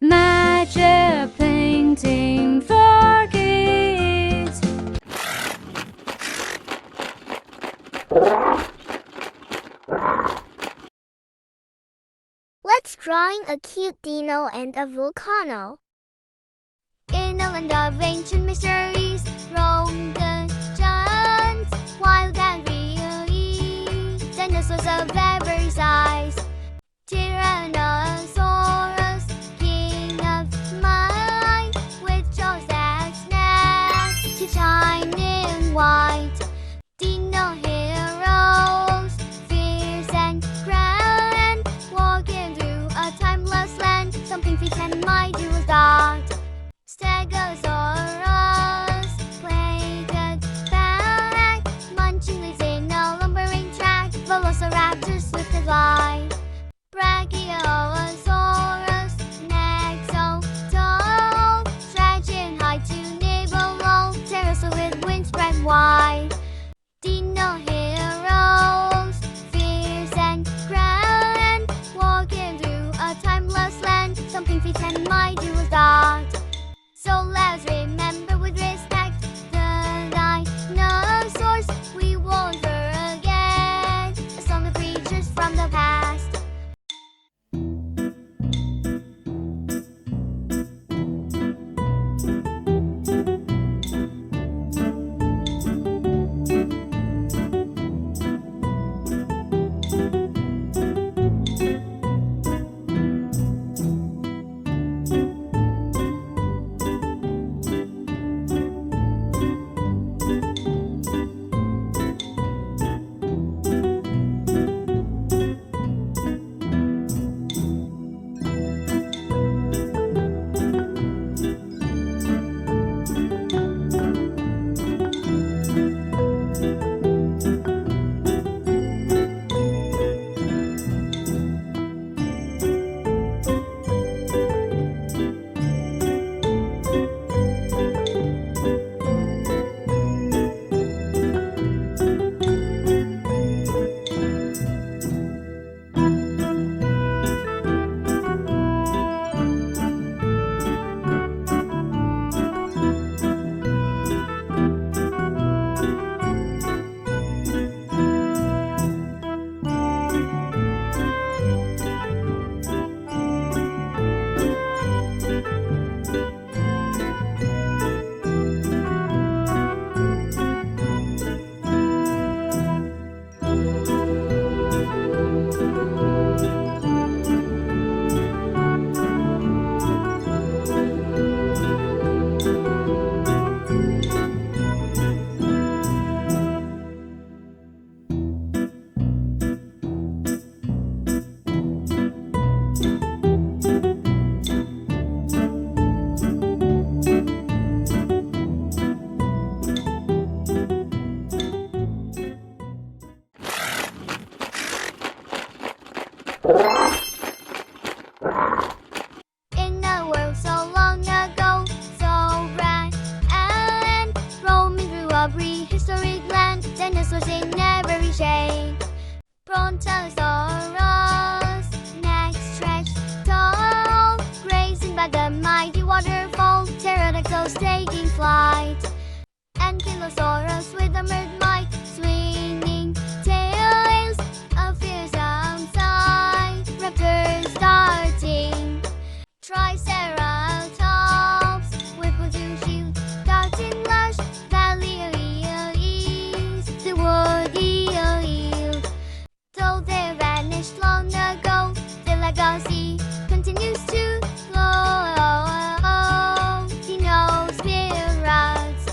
Magic painting for kids. Let's drawing a cute dino and a volcano. In a land of ancient mysteries, roam the giants, wild and really. Dinosaurs of every size. Tyrannosaurus, king of might, with jaws that snap to shine in white. Dino heroes, fierce and grand, walking through a timeless land. Something fit and mighty was that. Stegosaurus played at back, munching leaves in a lumbering track. Velociraptors swift and fly. Brachiosaurus, neck so tall, stretching high to nibble low. Pterosaur with wings spread wide. Dino heroes, fierce and grand, walking through a timeless land. Something fit and mighty was that. So let's remember with respect the dinosaurs we won't forget. A song of creatures from the past. In a world so long ago, so bright and roaming through a prehistoric land, dinosaurs in every shade. Brontosaurus, neck stretched tall, grazing by the mighty waterfall. Pterodactyls taking flight. Ankylosaurus with armored might, swinging tails, a fearsome sight. Raptors darting. Triceratops, whipple to shield, darting lush, valley lilies, the woody yield. Though they vanished long ago, their legacy continues to flow. Dino spirits.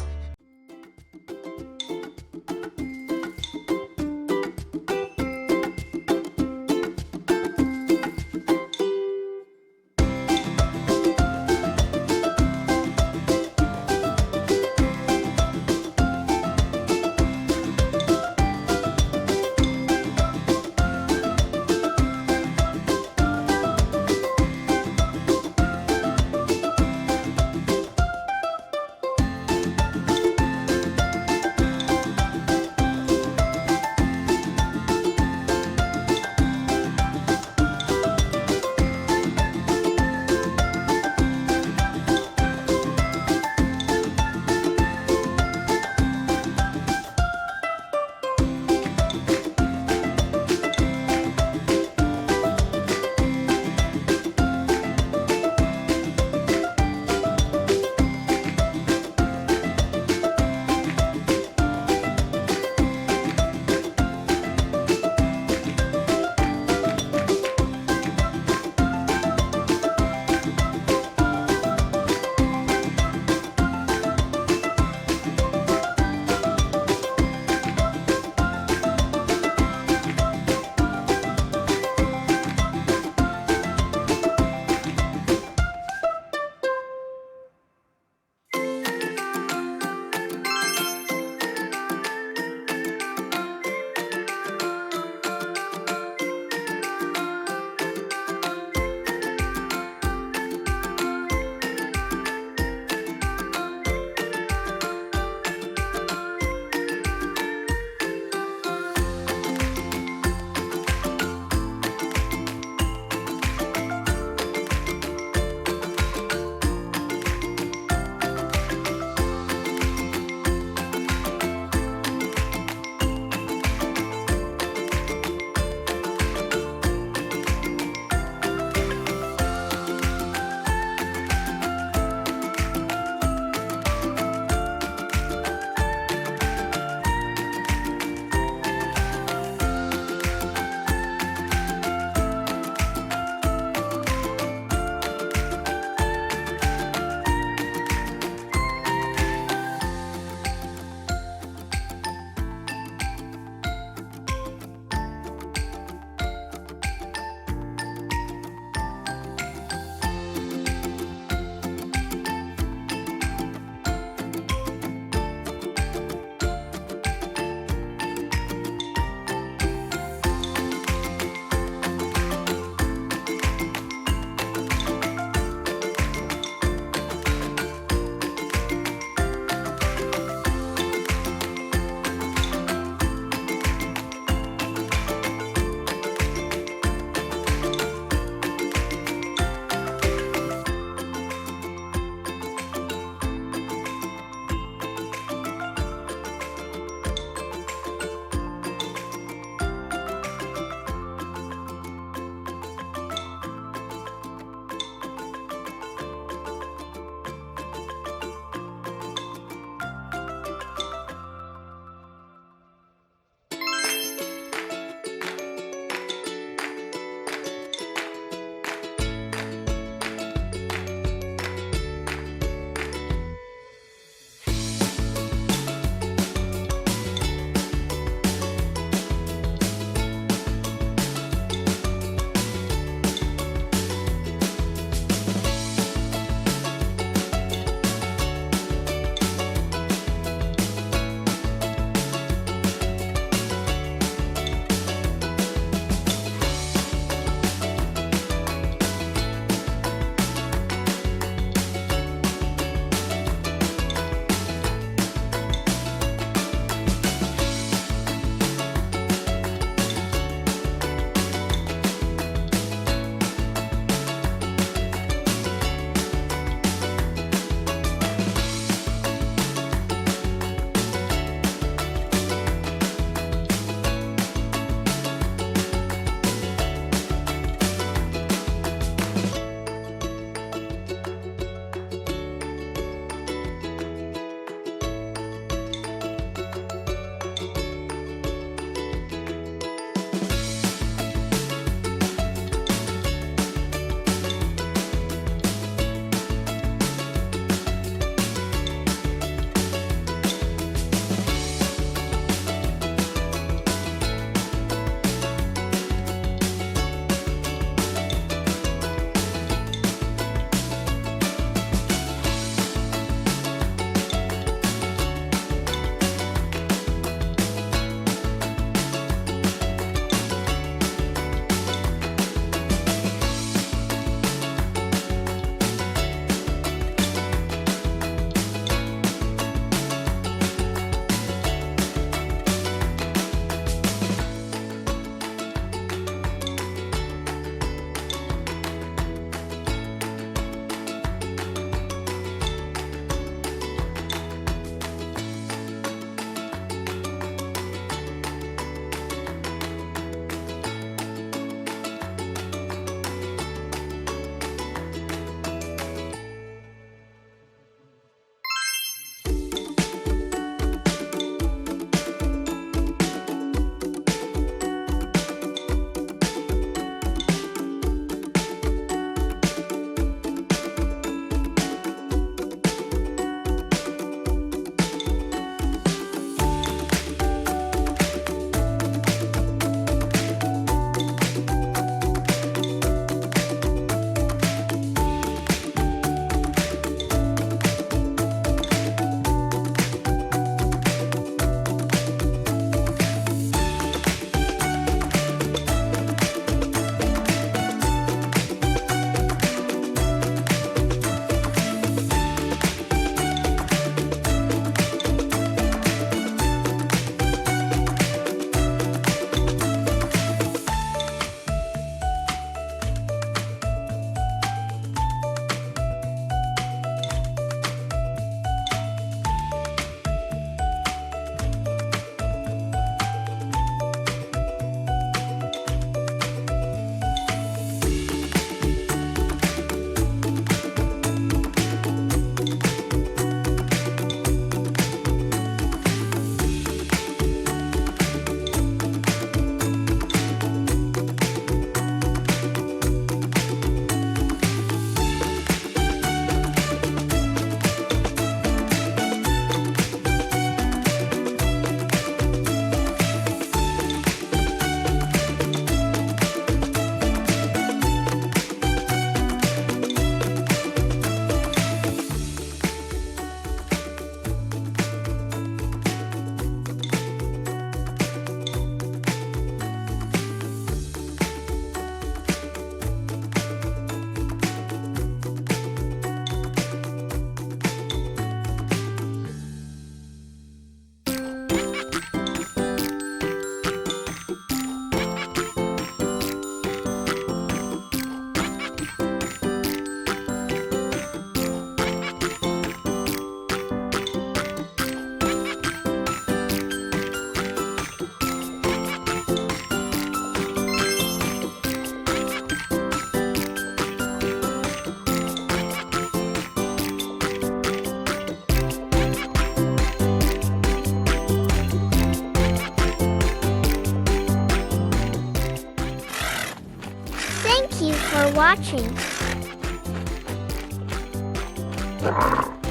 watching.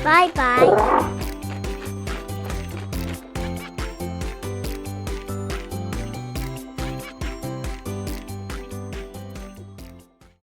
Bye-bye.